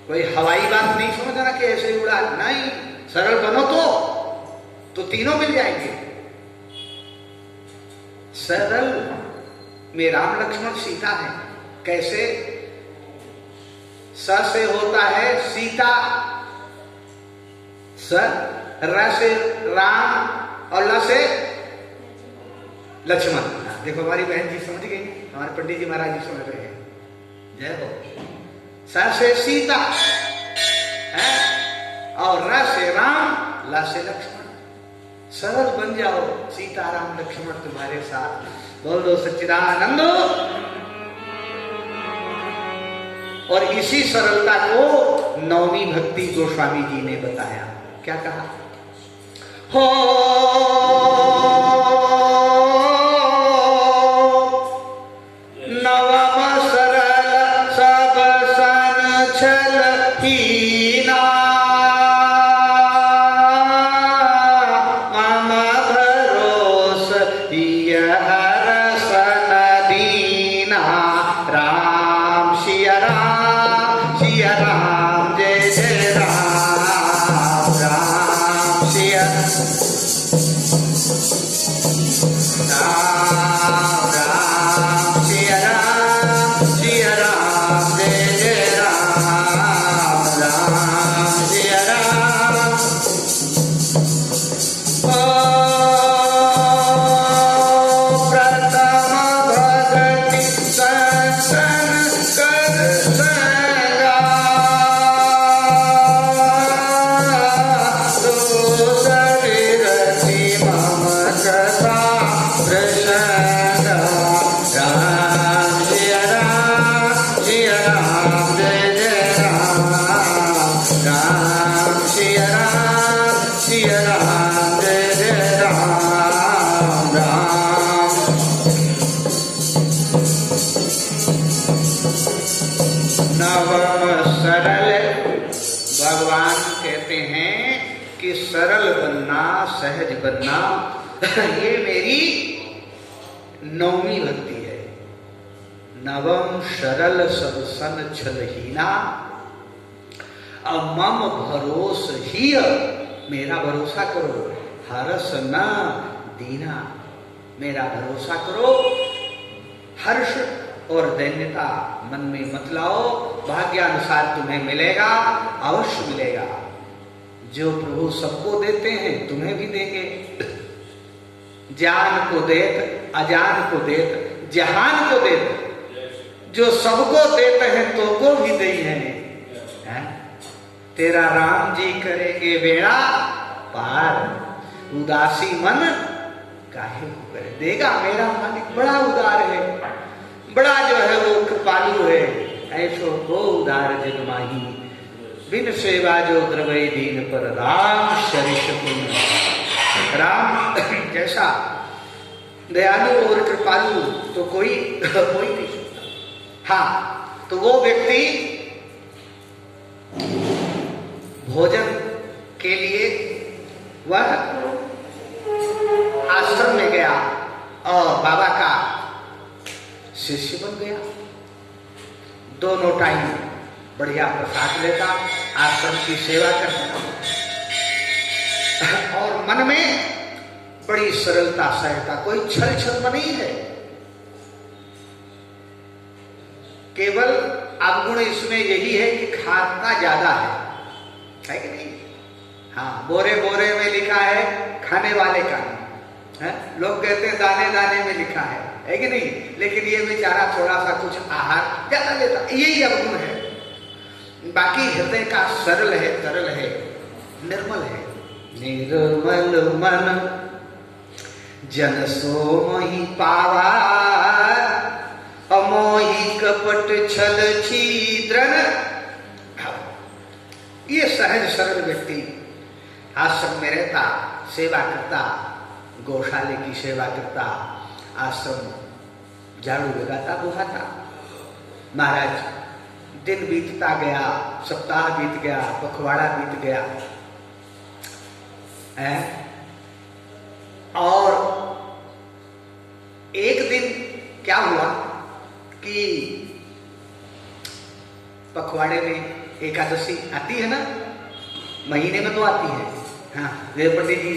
कोई हवाई बात नहीं समझना कि ऐसे ही उड़ा, नहीं, सरल बनो तो तीनों मिल जाएंगे। सरल में राम लक्ष्मण सीता है। कैसे? स से होता है सीता, स, र से राम और ल से लक्ष्मण। देखो हमारी बहन जी समझ गई, हमारे पंडित जी महाराज जी समझ रहे हैं। जय हो। स से सीता है और र से राम, ल से लक्ष्मण। सरल बन जाओ, सीता राम लक्ष्मण तुम्हारे साथ। बोलो सच्चिदानंद। और इसी सरलता को नवमी भक्ति गोस्वामी जी ने बताया। क्या कहा? हो नवम सरल सब सन छल हीना, मम भरोस यह रसन दीना। राम सिया राम, सिया राम, जय जय राम, राम सिया राम, राम सिया राम, सिया राम, जय जय राम, राम सिया राम। प्रथम भगति सत्संग कर संगा, दूसरी रति मम कथा प्रसंग। राम सिया राम, सिया राम, जय जय राम, राम सिया राम, सिया राम, जय जय राम, राम। नवम सरल, भगवान कहते हैं कि सरल बनना, सहज बनना, ये मेरी नवमी भक्ति है। नवम सरल सब सन छलहीना, मम भरोस ही, मेरा भरोसा करो, हर्ष न दीना, मेरा भरोसा करो, हर्ष और दैन्यता मन में मत लाओ। भाग्यानुसार तुम्हें मिलेगा, अवश्य मिलेगा। जो प्रभु सबको देते हैं तुम्हें भी देंगे। जान को देत, अजान को देत, जहान को देत, जो सबको देते हैं तो को भी दे हैं। तेरा राम जी करेंगे बेड़ा पार, उदासी मन काहे को करे। देगा, मेरा मालिक बड़ा उदार है, बड़ा जो है वो कृपालु है। ऐसो को उदार जग माही, बिन सेवा जो द्रवै दीन पर। राम शरीष पुण्य। राम जैसा दयालु और कृपालु तो कोई नहीं सकता। हाँ, तो वो व्यक्ति भोजन के लिए वह आश्रम में गया और बाबा का शिष्य बन गया। दोनों टाइम बढ़िया प्रसाद लेता, आश्रम की सेवा करता और मन में बड़ी सरलता सहता, कोई छल छल नहीं है। केवल अवगुण इसमें यही है कि खाता ज्यादा है कि नहीं? हाँ, बोरे बोरे में लिखा है, खाने वाले का नहीं है। लोग कहते हैं दाने दाने में लिखा है कि नहीं? लेकिन ये बेचारा थोड़ा सा कुछ आहार ज्यादा लेता, यही अवगुण है। बाकी हृदय का सरल है, तरल है, निर्मल है। निर्मल मन जन सो मोहि पावा, अमोहि कपट छल छिद्रन। ये सहज सरल व्यक्ति आश्रम में रहता, सेवा करता, गौशाले की सेवा करता, आश्रम झाड़ू लगाता, बुहाता। महाराज दिन बीतता गया, सप्ताह बीत गया, पखवाड़ा बीत गया है। और एक दिन क्या हुआ कि पखवाड़े में एकादशी आती है ना, महीने में तो आती है। हाँ वेद पंडित जी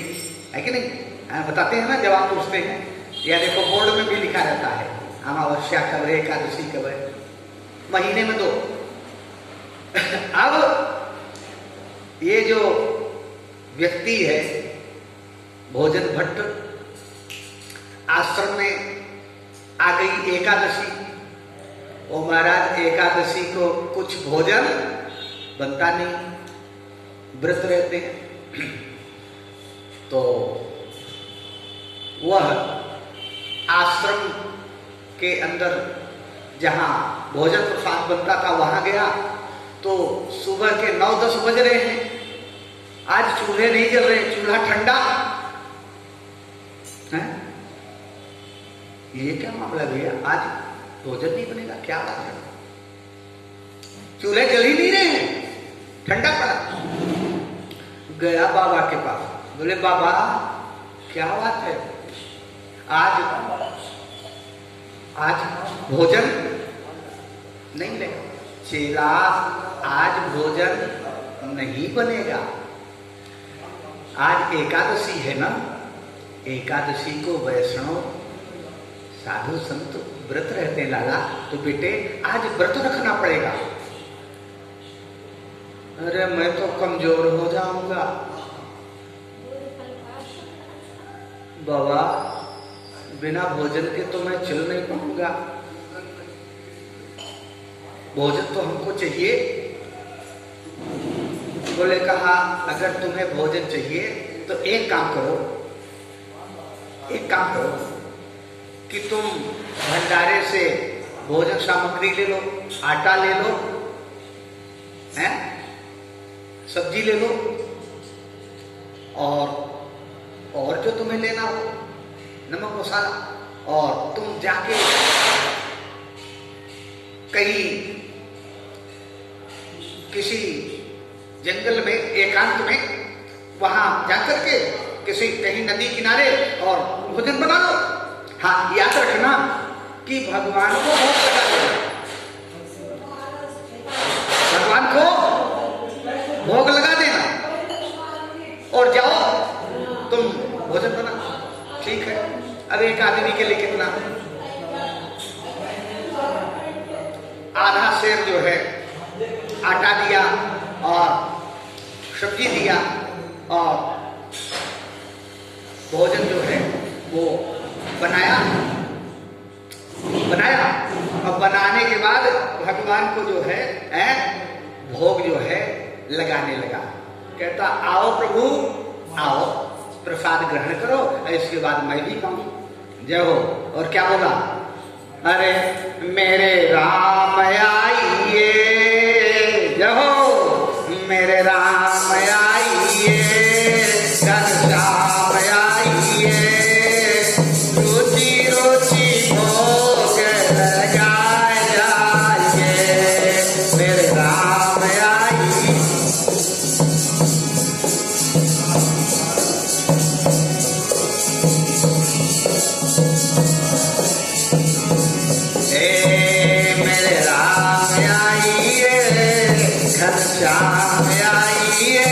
है कि नहीं, हाँ बताते हैं ना जब आप पूछते हैं, या देखो बोर्ड में भी लिखा रहता है अमावस्या कब है, एकादशी कब है, महीने में 2। अब ये जो व्यक्ति है भोजन भट्ट, आश्रम में आ गई एकादशी, ओ महाराज एकादशी को कुछ भोजन बनता नहीं, व्रत रहते हैं। तो वह आश्रम के अंदर जहां भोजन प्रसाद बनता था वहां गया, तो सुबह के 9-10 बज रहे हैं, आज चूल्हे नहीं जल रहे, चूल्हा ठंडा है। ये क्या मामला भैया, आज भोजन नहीं बनेगा, क्या बात है, चूल्हे जल ही नहीं रहे हैं, ठंडा पड़ा। गया बाबा के पास, बोले बाबा क्या बात है, आज भोजन नहीं लेगा। चेला आज भोजन नहीं बनेगा, आज एकादशी है ना, एकादशी को वैष्णव साधु संत व्रत रहते हैं लाला, तो बेटे आज व्रत रखना पड़ेगा। अरे मैं तो कमजोर हो जाऊंगा बाबा, बिना भोजन के तो मैं चल नहीं पाऊंगा, भोजन तो हमको चाहिए। बोले कहा अगर तुम्हें भोजन चाहिए तो एक काम करो कि तुम भंडारे से भोजन सामग्री ले लो, आटा ले लो, हैं, सब्जी ले लो, और जो तुम्हें लेना हो नमक मसाला, और तुम जाके कहीं किसी जंगल में एकांत में वहां जाकर के किसी कहीं नदी किनारे और भोजन बना लो। हाँ याद रखना कि भगवान को भोग लगा देना, भगवान को भोग लगा देना और जाओ तुम भोजन बना। ठीक है, अब एक आदमी के लिए कितना, आधा सेर जो है आटा दिया और सब्जी दिया और भोजन जो है वो बनाया। और बनाने के बाद भगवान को जो है भोग जो है लगाने लगा। कहता आओ प्रभु आओ, प्रसाद ग्रहण करो, इसके बाद मैं भी खाऊं। जय हो। और क्या बोला, अरे मेरे राम आइए, जय हो, मेरे राम आइए, घनश्याम आइए, रोची रोची भोग लगाए जाइए, मेरे राम आइए। मेरे राम आइए, घनश्याम आइए,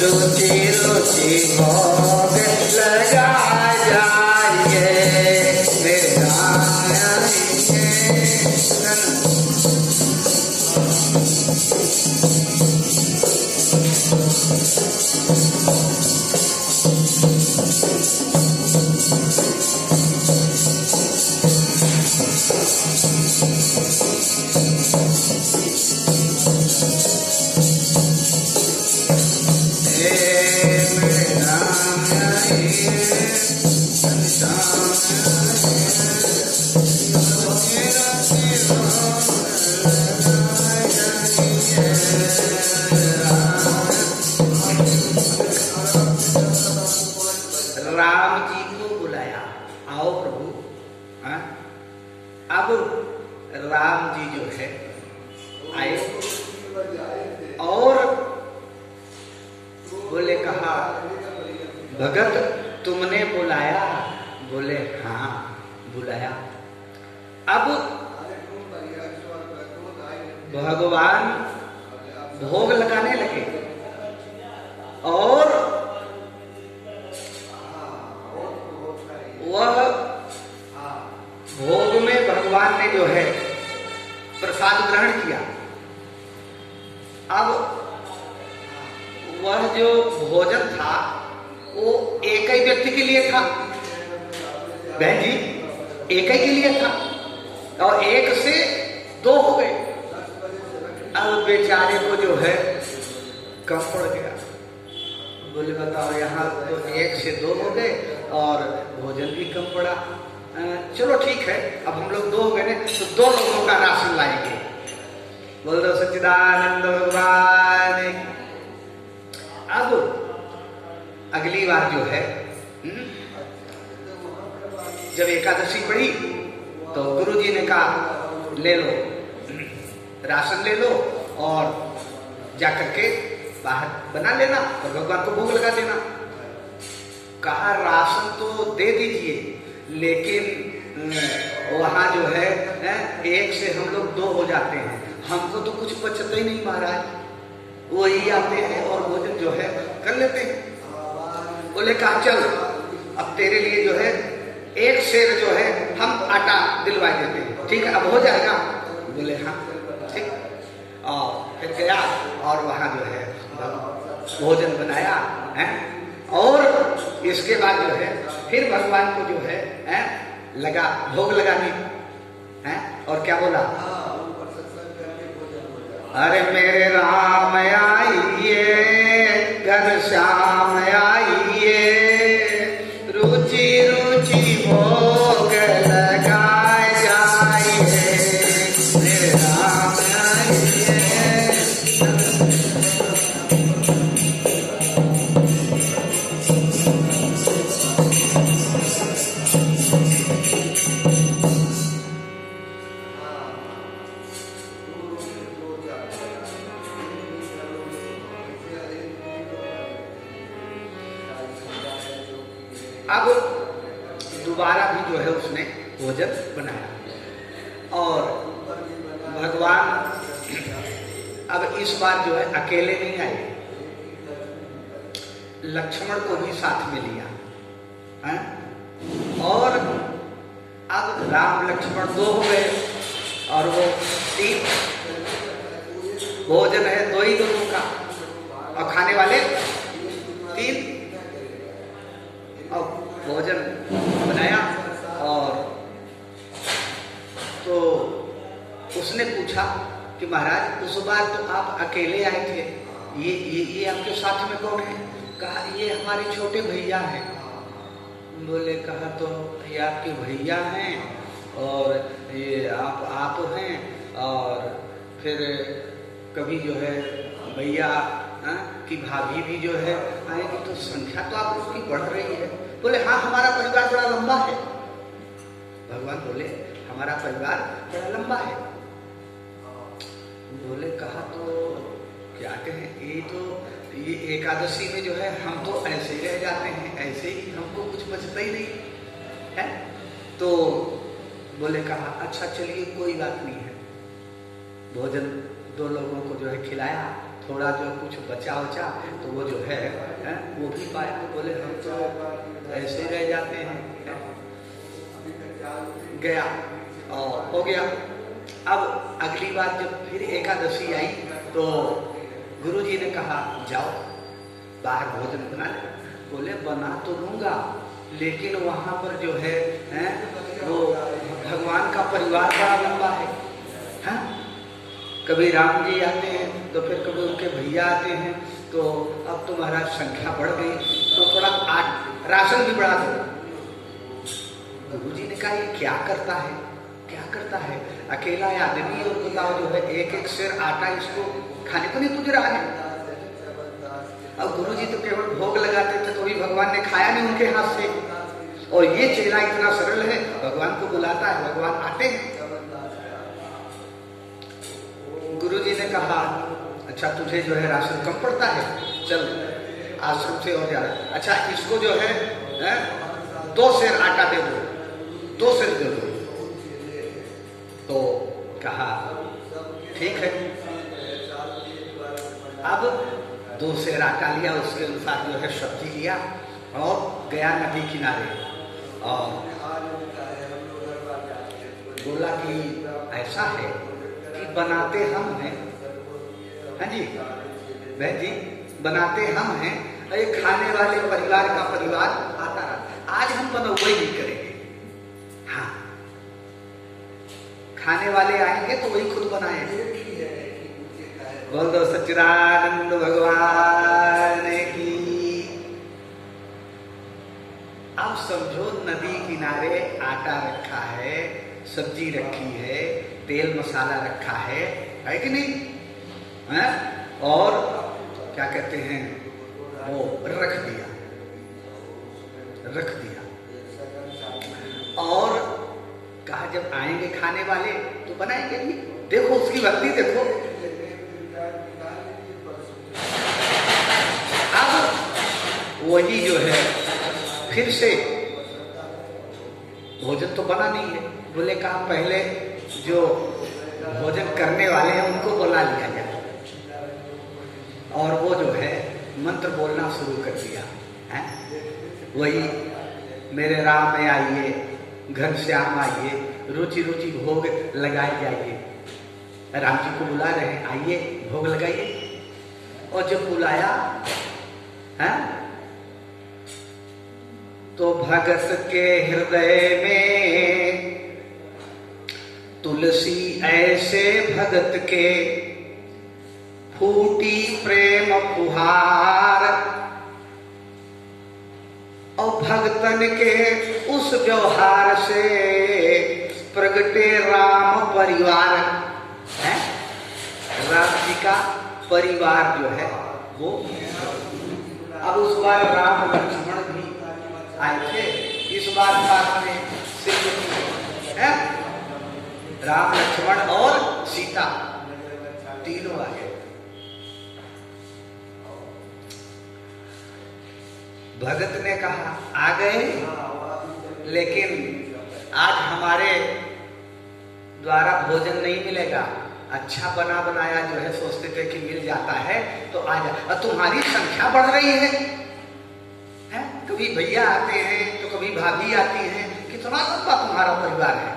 रुचि रुचि भोग लगा जाइए, मेरे राम आइए। राम जी को बुलाया, आओ प्रभु। हाँ? अब राम जी जो है आए और बोले कहा भगत तुमने बुलाया? बोले हाँ बुलाया। अब भगवान भोग लगाने लगे और वह भोग में भगवान ने जो है प्रसाद ग्रहण किया। अब वह जो भोजन था वो एक ही व्यक्ति के लिए था, बहन जी, एक ही के लिए था और एक से दो हो गए। अब बेचारे को जो है कम पड़ गया। बोले बताओ, यहाँ तो एक से दो हो गए और भोजन भी कम पड़ा। चलो ठीक है, अब हम लोग दो हो गए तो दो लोगों का राशन लाएंगे। बोल दो सच्चिदानंद भगवान। अब अगली बार जो है जब एकादशी पड़ी तो गुरुजी ने कहा ले लो, राशन ले लो और जाकर के बाहर बना लेना और भगवान को भोग लगा देना। कहा राशन तो दे दीजिए, लेकिन वहाँ जो है एक से हम लोग दो हो जाते हैं, हमको तो कुछ बचता ही नहीं महाराज। वही आते हैं और भोजन जो है कर लेते हैं। बोले कहा चल अब तेरे लिए जो है एक शेर जो है हम आटा दिलवा देते हैं, ठीक है अब हो जाएगा। बोले हाँ ठीक। और फिर गया और वहाँ जो है भोजन बनाया है और इसके बाद जो है फिर भगवान को जो है लगा भोग लगाने है। और क्या बोला, अरे मेरे राम आइए घनश्याम आइए, रुचि रुचि भोग लगाए जाइए, मेरे राम आइए। अब दोबारा भी जो है उसने भोजन बनाया और भगवान अब इस बार जो है अकेले नहीं आए, लक्ष्मण को भी साथ में लिया है? और अब राम लक्ष्मण दो हो गए और वो तीन। भोजन है दो ही लोगों का और खाने वाले तीन। अब भोजन बनाया और तो उसने पूछा कि महाराज उस बार तो आप अकेले आए थे, ये आपके साथ में कौन है? कहा ये हमारे छोटे भैया हैं। बोले कहा तो ये आपके भैया हैं और ये आप हैं और फिर कभी जो है भैया कि भाभी भी जो है आएगी तो संख्या तो आप लोग की बढ़ रही है। बोले हाँ हमारा परिवार बड़ा लंबा है। भगवान बोले हमारा परिवार बड़ा लंबा है। बोले कहा तो क्या कहें, ये एकादशी में जो है हम तो ऐसे ही रह जाते हैं, ऐसे ही हमको कुछ बचता ही नहीं है। तो बोले कहा अच्छा चलिए कोई बात नहीं है। भोजन दो लोगों को जो है खिलाया, थोड़ा जो कुछ बचा उचा तो वो जो है वो भी पाया। बोले हम तो ऐसे ही रह जाते हैं, गया और हो गया। अब अगली बार जब फिर एकादशी आई तो गुरुजी ने कहा जाओ बाहर भोजन बना ले। बोले बना तो लूंगा लेकिन वहां पर जो है वो भगवान का परिवार बड़ा लंबा है। कभी राम जी आते हैं तो फिर कभी उनके भैया आते हैं, तो अब तो महाराज संख्या बढ़ गई तो थोड़ा राशन भी बढ़ा दो। गुरुजी ने कहा ये क्या करता है, क्या करता है, अकेला आदमी और बताओ जो है एक एक शेर आटा इसको खाने को नहीं पूछ रहा है। अब गुरुजी तो केवल भोग लगाते थे तो भी भगवान ने खाया नहीं उनके हाथ से, और ये चेला इतना सरल है, भगवान को बुलाता है, भगवान आते हैं। गुरुजी ने कहा अच्छा तुझे जो है राशन कम पड़ता है, चल आश्रम से और जा। अच्छा इसको जो है 2 सेर आटा दे दो, 2 सेर दे दो। तो कहा ठीक है। अब 2 सेर आटा लिया, उसके अनुसार जो है सब्जी लिया और गया नदी किनारे और बोला कि ऐसा है कि बनाते हम हैं। हाँ जी बहन जी, बनाते हम हैं और ये खाने वाले परिवार का परिवार आता रहता है। आज हम बनौई नहीं करेंगे। हाँ, खाने वाले आएंगे तो वही खुद बनाएंगे। बोल दो सच्चिदानंद भगवान की। अब समझो नदी किनारे आटा रखा है, सब्जी रखी है, तेल मसाला रखा है कि नहीं है? और क्या कहते हैं वो रख दिया और कहा जब आएंगे खाने वाले तो बनाएंगे भी। देखो उसकी भक्ति देखो। अब वही जो है फिर से भोजन तो बना नहीं है। बोले कहा पहले जो भोजन करने वाले हैं उनको बुला लिया जाए। और वो जो है मंत्र बोलना शुरू कर दिया है। वही मेरे राम में आइए, घनश्याम आइए, रुचि रुचि भोग लगाए जाइए। राम जी को बुला रहे हैं, आइए भोग लगाइए। और जब बुलाया है तो भगत के हृदय में तुलसी ऐसे भगत के फूटी प्रेम फुहार। और भगतन के उस व्यवहार से प्रगटे राम परिवार है। राम जी का परिवार जो है वो। अब उस बार राम लक्ष्मण भी आए थे। इस बार साथ में है राम लक्ष्मण और सीता तीनों आ गए। भगत ने कहा आ गए, लेकिन आज हमारे द्वारा भोजन नहीं मिलेगा। अच्छा बना बनाया जो है सोचते थे कि मिल जाता है तो आ जा। और तुम्हारी संख्या बढ़ रही है, कभी भैया आते हैं तो कभी भाभी आती हैं। कितना लंबा तुम्हारा परिवार है,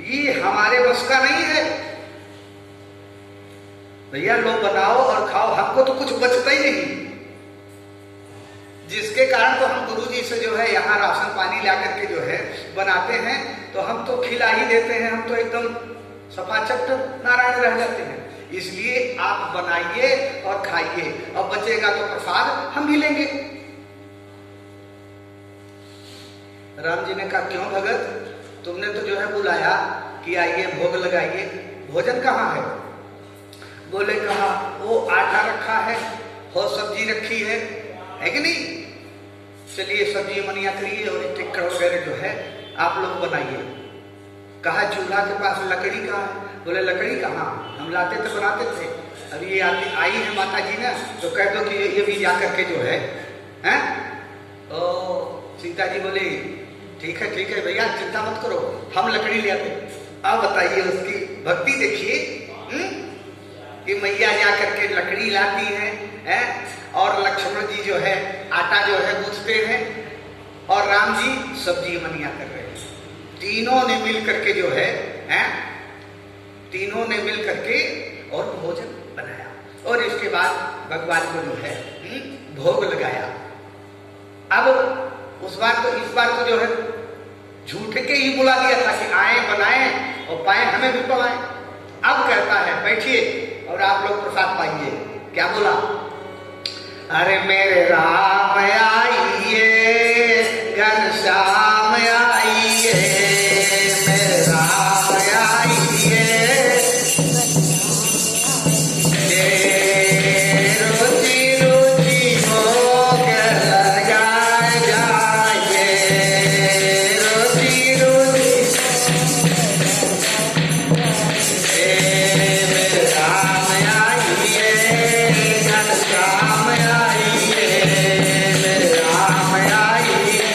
ये हमारे बस का नहीं है। भैया लो बनाओ और खाओ, हमको तो कुछ बचता ही नहीं। जिसके कारण तो हम गुरुजी से जो है यहाँ राशन पानी ला करके जो है बनाते हैं तो हम तो खिला ही देते हैं। हम तो एकदम सफाचट नारायण रह जाते हैं। इसलिए आप बनाइए और खाइए, और बचेगा तो प्रसाद हम भी लेंगे। राम जी ने कहा क्यों भगत, तुमने तो जो है बुलाया कि आइए भोग लगाइए, भोजन कहाँ है? बोले कहा वो आटा रखा है और सब्जी रखी है कि नहीं? चलिए सब्जी मनिया करिए और टिक्कर वगैरह जो है आप लोग बनाइए। कहा चूल्हा के पास लकड़ी कहाँ है? बोले लकड़ी कहाँ, हम लाते थे बनाते थे। अब ये आती आई है माता जी ना, तो कह दो कि ये भी जा करके जो है हैं? तो सीता जी बोली ठीक है भैया चिंता मत करो, हम लकड़ी ले आते। अब बताइए उसकी भक्ति देखिए कि मैया जा करके लकड़ी लाती हैं और लक्ष्मण जी जो है आटा जो है गूंथते हैं और राम जी सब्जी मनिया कर रहे हैं। तीनों ने मिल करके जो है तीनों ने मिल करके और भोजन बनाया। और इसके बाद भगवान को जो है भोग लगाया। अब उस बार तो इस बार तो जो है झूठे के ही बुला दिया था कि आए बनाए और पाए हमें भी पवाए। अब कहता है बैठिए और आप लोग प्रसाद पाइए। क्या बोला? अरे मेरे राम आइए, घनश्याम आइए, मेरे राम आइए, रुचि रुचि भोग लगाए जाइए, रुचि रुचि मेरे राम आइए, घनश्याम आइए, मेरे राम आइए।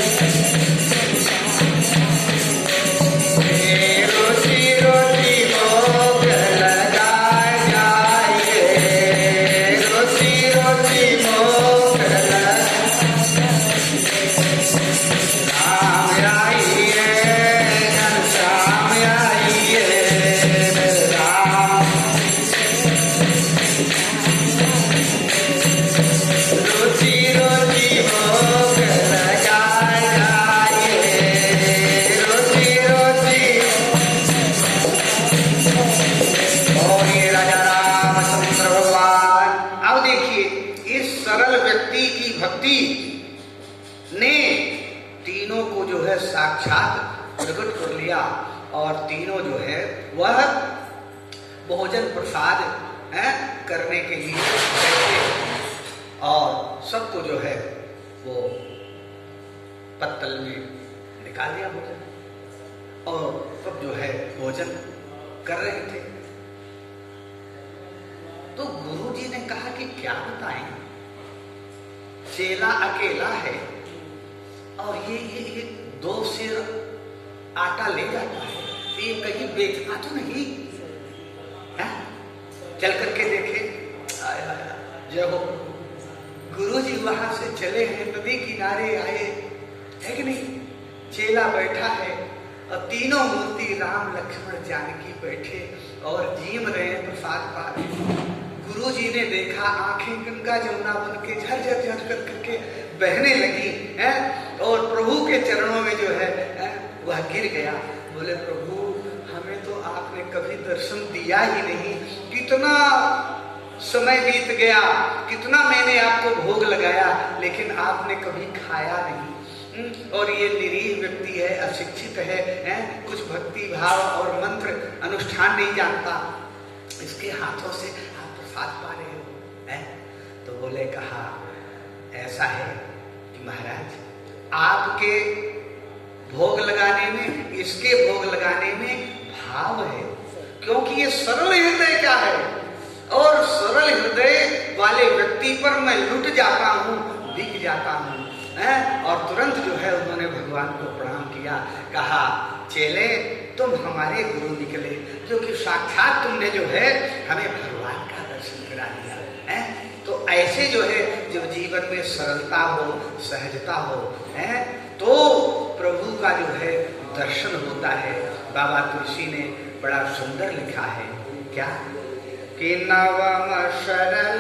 और तीनों जो है वह भोजन प्रसाद करने के लिए बैठे और सबको जो है वो पत्तल में निकाल दिया भोजन और सब जो है भोजन कर रहे थे। तो गुरुजी ने कहा कि क्या बताएं, चेला अकेला है और ये 2 सेर आटा ले जाता है, ये कहीं बेचना तो नहीं है? चल करके देखे। जब गुरुजी वहां से चले हैं, नदी किनारे आए, है कि नहीं, चेला बैठा है और तीनों मूर्ति राम लक्ष्मण जानकी बैठे और जीम रहे हैं, प्रसाद पा रहे हैं। गुरुजी ने देखा, आंखें गंगा जमुना बन के झरझर झरझर करके बहने लगी हैं और प्रभु के चरणों में जो है वह गिर गया। बोले प्रभु, हमें तो आपने कभी दर्शन दिया ही नहीं, कितना समय बीत गया, कितना मैंने आपको भोग लगाया, लेकिन आपने कभी खाया नहीं। और ये निरीह व्यक्ति है, अशिक्षित है, कुछ भक्ति भाव और मंत्र अनुष्ठान नहीं जानता, इसके हाथों से आप प्रसाद पा रहे हो। तो बोले कहा ऐसा है कि महाराज, आपके भोग लगाने में, इसके भोग लगाने में भाव है, क्योंकि ये सरल हृदय का है और सरल हृदय वाले व्यक्ति पर मैं लुट जाता हूँ, बिक जाता हूँ। और तुरंत जो है उन्होंने भगवान को प्रणाम किया, कहा चेले तुम हमारे गुरु निकले, क्योंकि साक्षात तुमने जो है हमें भगवान का दर्शन करा दिया है। तो ऐसे जो है जब जीवन में सरलता हो, सहजता हो, तो प्रभु का जो है दर्शन होता है। बाबा तुलसी ने बड़ा सुंदर लिखा है, क्या कि नवम शरण